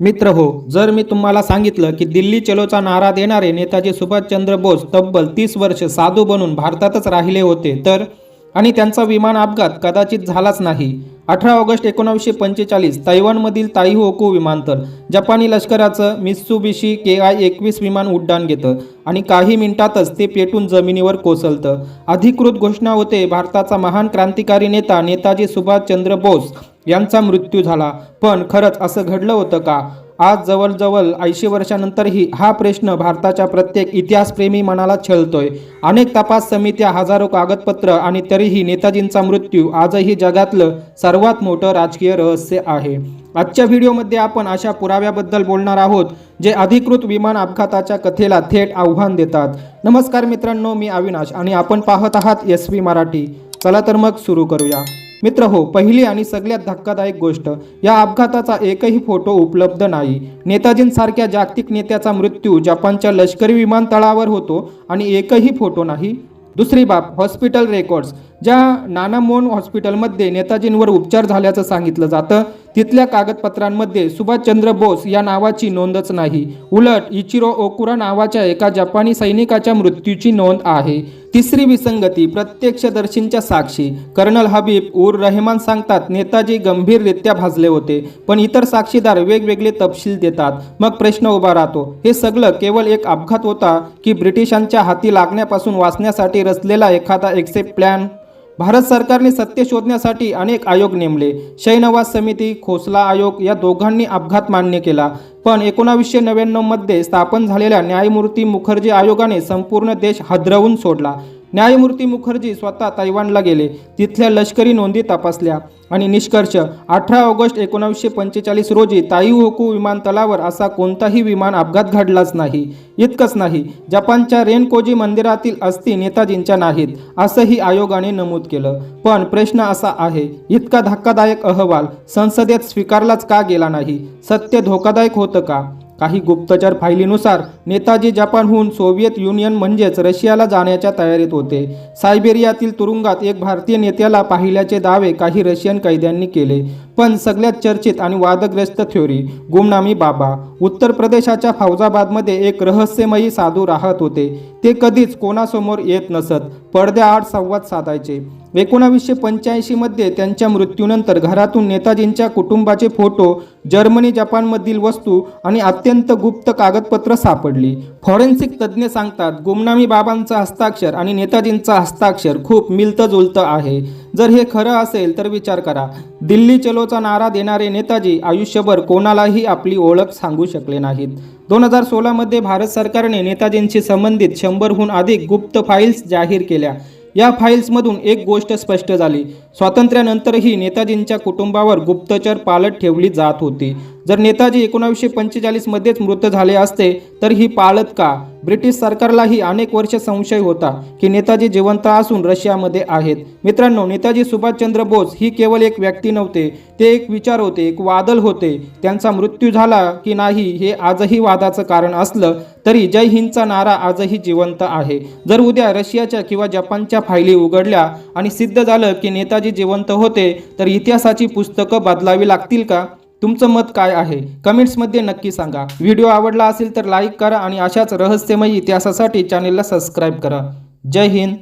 मित्र हो, जर मी तुम्हाला सांगितलं की दिल्ली चलोचा नारा देणारे नेताजी सुभाषचंद्र बोस तब्बल 30 वर्ष साधू बनून भारतातच राहिले होते तर आणि त्यांचा विमान अपघात कदाचित झालाच नाही. 18 ऑगस्ट 1945 तैवानमधील ताइहोकू विमानतळ जपानी लष्कराचं मित्सुबिशी KI-21 विमान उड्डाण घेतं आणि काही मिनिटातच ते पेटून जमिनीवर कोसळतं. अधिकृत घोषणा होते भारताचा महान क्रांतिकारी नेता नेताजी सुभाषचंद्र बोस यांचा मृत्यू झाला. पण खरंच असं घडलं होतं का? आज जवळजवळ 80 वर्षांनंतरही हा प्रश्न भारताच्या प्रत्येक इतिहासप्रेमी मनाला छळतोय. अनेक तपास समित्या, हजारो कागदपत्र आणि तरीही नेताजींचा मृत्यू आजही जगातलं सर्वात मोठं राजकीय रहस्य आहे. आजच्या व्हिडिओमध्ये आपण अशा पुराव्याबद्दल बोलणार आहोत जे अधिकृत विमान अपघाताच्या कथेला थेट आव्हान देतात. नमस्कार मित्रांनो, मी अविनाश आणि आपण पाहत आहात SV मराठी. चला तर मग सुरू करूया. मित्र हो, पहिली आणि सगळ्यात धक्कादायक गोष्ट, या अपघाताचा एकही फोटो उपलब्ध नाही. नेताजींसारख्या जागतिक नेत्याचा मृत्यू जपानच्या लष्करी विमानतळावर होतो आणि एकही फोटो नाही. दुसरी बाब, हॉस्पिटल रेकॉर्ड्स. ज्या नानामोन हॉस्पिटलमध्ये नेताजींवर उपचार झाल्याचं सांगितलं जातं तिथल्या कागदपत्रांमध्ये सुभाषचंद्र बोस या नावाची नोंदच नाही. उलट इचिरो ओकुरा नावाच्या एका जपानी सैनिकाच्या मृत्यूची नोंद आहे. तिसरी विसंगती, प्रत्यक्षदर्शींच्या साक्षी. कर्नल हबीब उर रहमान सांगतात नेताजी गंभीररित्या भाजले होते, पण इतर साक्षीदार वेगवेगळे तपशील देतात. मग प्रश्न उभा राहतो, हे सगळं केवळ एक अपघात होता की ब्रिटिशांच्या हाती लागण्यापासून वाचण्यासाठी रचलेला एखादा एक्सेप्ट प्लॅन? भारत सरकारने सत्य शोधण्यासाठी अनेक आयोग नेमले. शयनवास समिती, खोसला आयोग या दोघांनी अपघात मान्य केला. पण 1999 मध्ये स्थापन झालेल्या न्यायमूर्ती मुखर्जी आयोगाने संपूर्ण देश हादरवून सोडला. न्यायमूर्ती मुखर्जी स्वतः तैवानला गेले, तिथल्या लष्करी नोंदी तपासल्या आणि निष्कर्ष, 18 ऑगस्ट 1945 रोजी ताइहोकू विमानतळावर असा कोणताही विमान अपघात घडलाच नाही. इतकंच नाही, जपानच्या रेनकोजी मंदिरातील अस्थी नेताजींच्या नाहीत असंही आयोगाने नमूद केलं. पण प्रश्न असा आहे, इतका धक्कादायक अहवाल संसदेत स्वीकारलाच का गेला नाही? सत्य धोकादायक होतं का? काही गुप्तचर फायलीनुसार नेताजी जपानहून सोव्हिएत युनियन म्हणजेच रशियाला जाण्याच्या तयारीत होते. सायबेरियातील तुरुंगात एक भारतीय नेत्याला पाहिल्याचे दावे काही रशियन कैद्यांनी केले. पण सगळ्यात चर्चित आणि वादग्रस्त थ्योरी, गुमनामी बाबा. उत्तर प्रदेशाच्या फौजाबादमध्ये एक रहस्यमयी साधू राहत होते. ते कधीच कोणासमोर येत नसत, पडद्याआड संवाद साधायचे. 1985 मध्ये त्यांच्या मृत्यूनंतर घरातून नेताजींच्या कुटुंबाचे फोटो, जर्मनी, जपानमधील वस्तू आणि अत्यंत गुप्त कागदपत्र सापडली. फॉरेन्सिक तज्ज्ञ सांगतात गुमनामी बाबांचं हस्ताक्षर आणि नेताजींचं हस्ताक्षर खूप मिळतं जुळतं आहे. जर हे खरं असेल तर विचार करा, दिल्ली चलोचा नारा देणारे नेताजी आयुष्यभर कोणालाही आपली ओळख सांगू शकले नाहीत. 2016 मध्ये भारत सरकारने नेताजींशी संबंधित 100हून अधिक गुप्त फाईल्स जाहीर केल्या. या फाईल्समधून एक गोष्ट स्पष्ट झाली, स्वातंत्र्यानंतरही नेताजींच्या कुटुंबावर गुप्तचर पाळत ठेवली जात होती. जर नेताजी 1945 मध्येच मृत झाले असते तर ही पाळत का? ब्रिटिश सरकारलाही अनेक वर्ष संशय होता की नेताजी जिवंत असून रशियामध्ये आहेत. मित्रांनो, नेताजी सुभाषचंद्र बोस ही केवळ एक व्यक्ती नव्हते, ते एक विचार होते, एक वादळ होते. त्यांचा मृत्यू झाला की नाही हे आजही वादाचं कारण असलं तरी जय हिंदचा नारा आजही जिवंत आहे. जर उद्या रशियाच्या किंवा जपानच्या फायली उघडल्या आणि सिद्ध झालं की नेताजी जिवंत होते तर इतिहासाची पुस्तकं बदलावी लागतील का? तुमचं मत काय आहे? कमेंट्समध्ये नक्की सांगा. व्हिडिओ आवडला असेल तर लाईक करा आणि अशाच रहस्यमय इतिहासासाठी चॅनेलला सबस्क्राईब करा. जय हिंद.